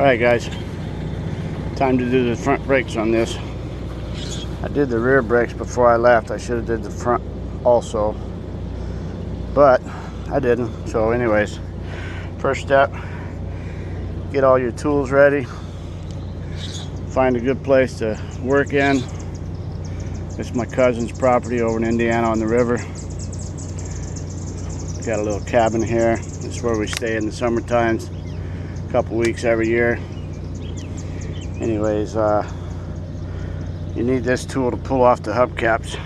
Alright guys, time to do the front brakes on this. I did the rear brakes before I left. I should have did the front also, but I didn't. So anyways, first step, get all your tools ready, find a good place to work in. This is my cousin's property over in Indiana on the river. Got a little cabin here. This is where we stay in the summer times, a couple weeks every year. Anyways, you need this tool to pull off the hubcaps,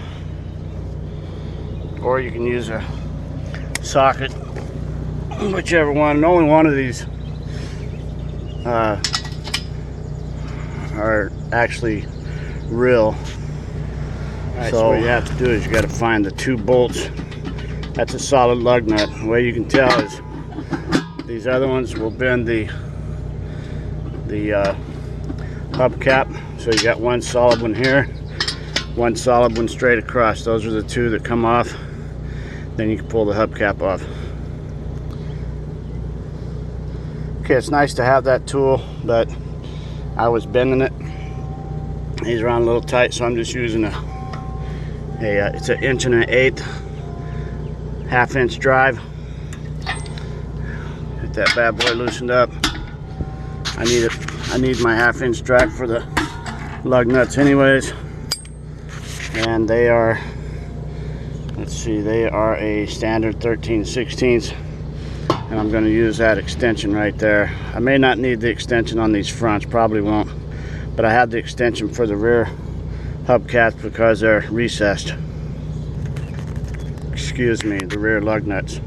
or you can use a socket, whichever one. And only one of these are actually real. Alright, so what you have to do is you got to find the two bolts. That's a solid lug nut. The way you can tell is these other ones will bend the hubcap. So you got one solid one here, one solid one straight across. Those are the two that come off. Then you can pull the hubcap off. Okay, it's nice to have that tool, but I was bending it. These are on a little tight, so I'm just using it's an 1 1/8" half-inch drive. Get that bad boy loosened up. I need my half-inch drive for the lug nuts anyways, and they are, let's see, they are a standard 13/16, and I'm going to use that extension right there. I may not need the extension on these fronts, probably won't, but I have the extension for the rear hubcaps because they're recessed. Excuse me, the rear lug nuts.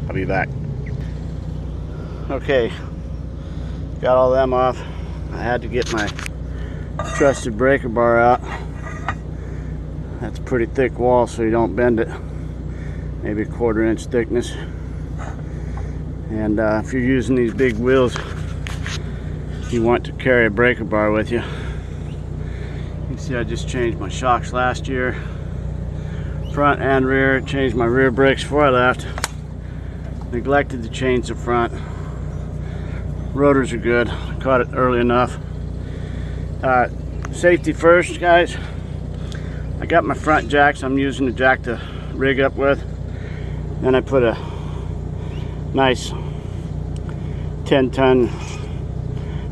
I'll be back. Okay, got all them off. I had to get my trusted breaker bar out. That's a pretty thick wall, so you don't bend it. Maybe a 1/4 inch thickness. And if you're using these big wheels, you want to carry a breaker bar with you. You can see I just changed my shocks last year, front and rear. Changed my rear brakes before I left. Neglected to change the front. Rotors are good. I caught it early enough. Safety first, guys. I got my front jacks. I'm using the jack to rig up with. Then I put a nice 10-ton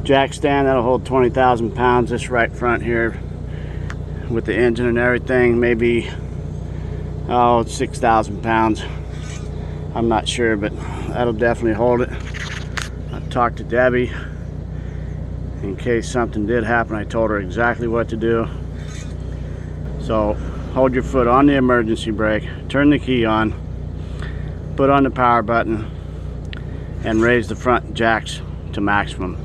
jack stand that'll hold 20,000 pounds. This right front here, with the engine and everything, maybe 6,000 pounds. I'm not sure, but that'll definitely hold it. I've talked to Debbie in case something did happen. I told her exactly what to do. So hold your foot on the emergency brake, turn the key on, put on the power button, and raise the front jacks to maximum,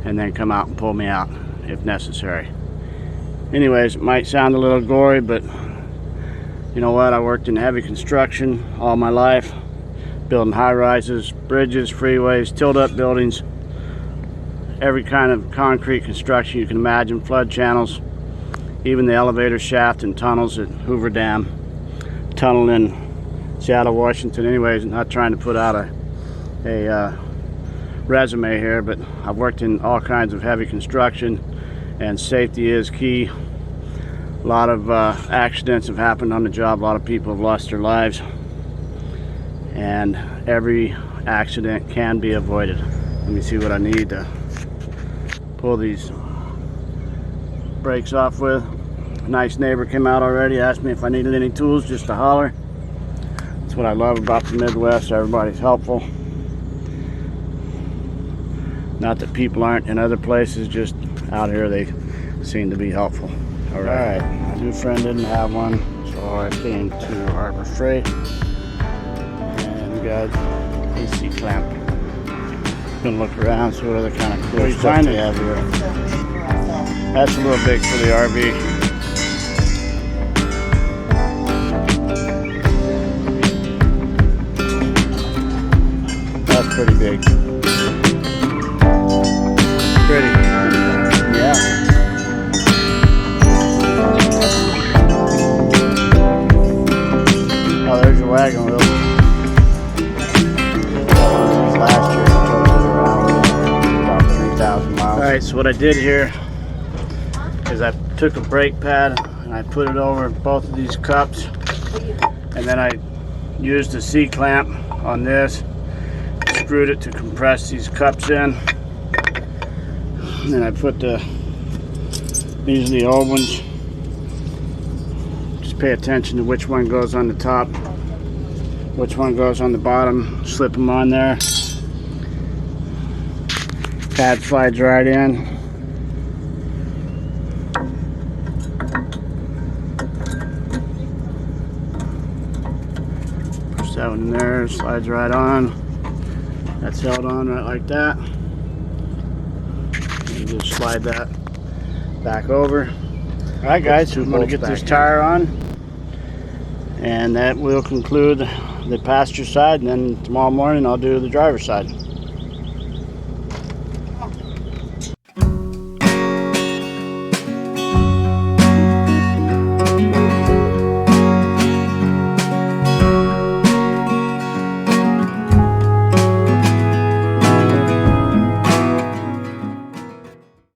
and then come out and pull me out if necessary. Anyways, it might sound a little gory, but you know what? I worked in heavy construction all my life, building high rises, bridges, freeways, tilt up buildings, every kind of concrete construction you can imagine, flood channels, even the elevator shaft and tunnels at Hoover Dam, tunnel in Seattle, Washington. Anyways, not trying to put out a resume here, but I've worked in all kinds of heavy construction, and safety is key. A lot of accidents have happened on the job. A lot of people have lost their lives, and every accident can be avoided. Let me see what I need to pull these brakes off with. A nice neighbor came out already, asked me if I needed any tools, just to holler. That's what I love about the Midwest. Everybody's helpful. Not that people aren't in other places, just out here they seem to be helpful. Alright, my new friend didn't have one, so I came to Harbor Freight and got AC clamp. Gonna look around, see what other kind of cool stuff they have here. That's a little big for the RV. That's pretty big. Pretty. Yeah. Oh, there's your wagon wheel. Last year, I towed it around about So what I did here is I took a brake pad and I put it over both of these cups, and then I used a C-clamp on this, screwed it to compress these cups in. And then I put these are the old ones. Just pay attention to which one goes on the top, which one goes on the bottom. Slip them on there. Pad slides right in. Push that one in there, slides right on. That's held on right like that. And just slide that back over. Alright guys, we're going to get this tire on, and that will conclude the passenger side, and then tomorrow morning I'll do the driver's side.